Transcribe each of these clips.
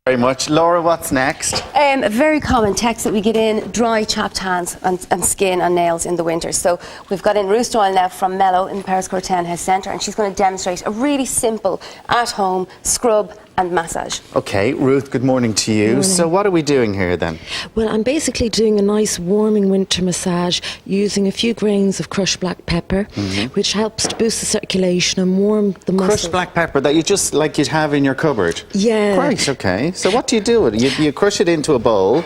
Very much. Laura, what's next? A very common text that we get in: dry, chapped hands and skin and nails in the winter. So we've got in Routh Doyle now from Mellow in Paris Court Townhouse Centre, and she's going to demonstrate a really simple at-home scrub and massage. Okay, Ruth, good morning to you. Morning. So what are we doing here then? Well, I'm basically doing a nice warming winter massage using a few grains of crushed black pepper, which helps to boost the circulation and warm the muscles. Crushed black pepper that you just like you'd have in your cupboard? Yeah. Great, okay. So what do you do with it? You crush it into a bowl.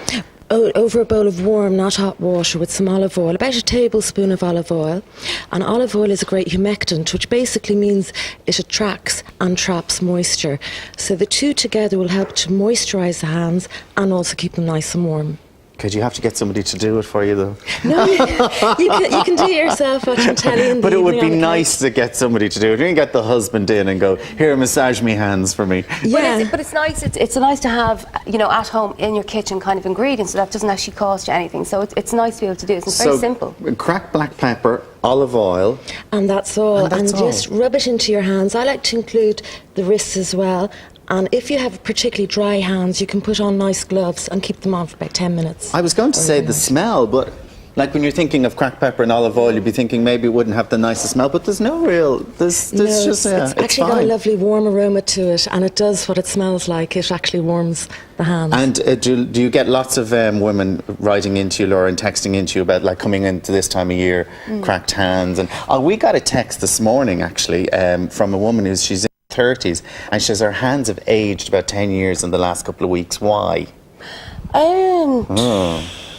Over a bowl of warm, not hot water with some olive oil, about a tablespoon of olive oil. And olive oil is a great humectant, which basically means it attracts and traps moisture. So the two together will help to moisturise the hands and also keep them nice and warm. Could you have to get somebody to do it for you though? No, you can do it yourself watching telly in the But it would evening be on the nice to get somebody to do it. You can get the husband in and go, here, massage me hands for me. Yeah. But it's nice. It's nice to have, you know, at home in your kitchen kind of ingredients, so that doesn't actually cost you anything. So it's nice to be able to do it. It's very simple. Cracked black pepper, olive oil. And that's all. And just rub it into your hands. I like to include the wrists as well. And if you have particularly dry hands, you can put on nice gloves and keep them on for about 10 minutes. I was going to say the smell, but like when you're thinking of cracked pepper and olive oil, you'd be thinking maybe it wouldn't have the nicest smell, but there's no real, it's actually got a lovely warm aroma to it, and it does what it smells like. It actually warms the hands. And do you get lots of women writing into you, Laura, and texting into you about like coming into this time of year, cracked hands? And we got a text this morning actually from a woman she's in her 30s, and she says her hands have aged about 10 years in the last couple of weeks. Why?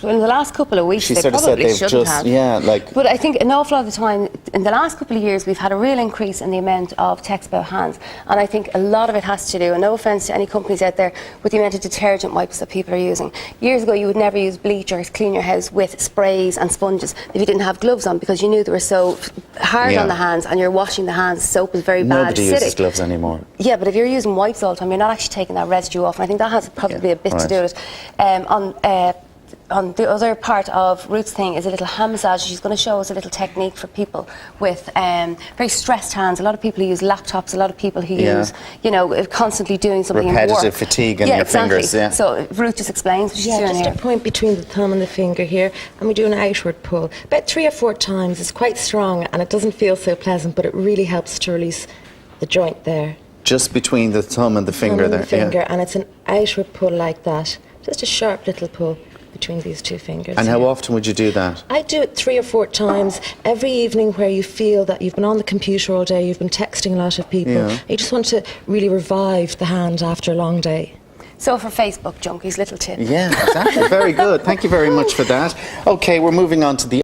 In the last couple of weeks, She they sort of said probably they've shouldn't just, have. yeah, like... But I think an awful lot of the time, in the last couple of years, we've had a real increase in the amount of texts about hands. And I think a lot of it has to do, and no offence to any companies out there, with the amount of detergent wipes that people are using. Years ago, you would never use bleach or clean your house with sprays and sponges if you didn't have gloves on, because you knew they were so hard on the hands, and you're washing the hands. Soap is very bad, Nobody uses gloves anymore. Yeah, but if you're using wipes all the time, you're not actually taking that residue off. And I think that has probably a bit to do with it. On the other part of Ruth's thing is a little hand massage. She's going to show us a little technique for people with very stressed hands. A lot of people who use laptops, a lot of people who use, you know, constantly doing something repetitive in work. fatigue in your fingers. Yeah. So Ruth just explains what she's doing just here. a point between the thumb and the finger here, and we do an outward pull. About 3 or 4 times. It's quite strong, and it doesn't feel so pleasant, but it really helps to release the joint there. Just between the thumb and the finger there. And it's an outward pull like that. Just a sharp little pull between these two fingers. And how often would you do that? I do it 3 or 4 times every evening, where you feel that you've been on the computer all day, you've been texting a lot of people. You just want to really revive the hand after a long day. So for Facebook junkies, little tip. Yeah, exactly. Very good. Thank you very much for that. Okay, we're moving on to the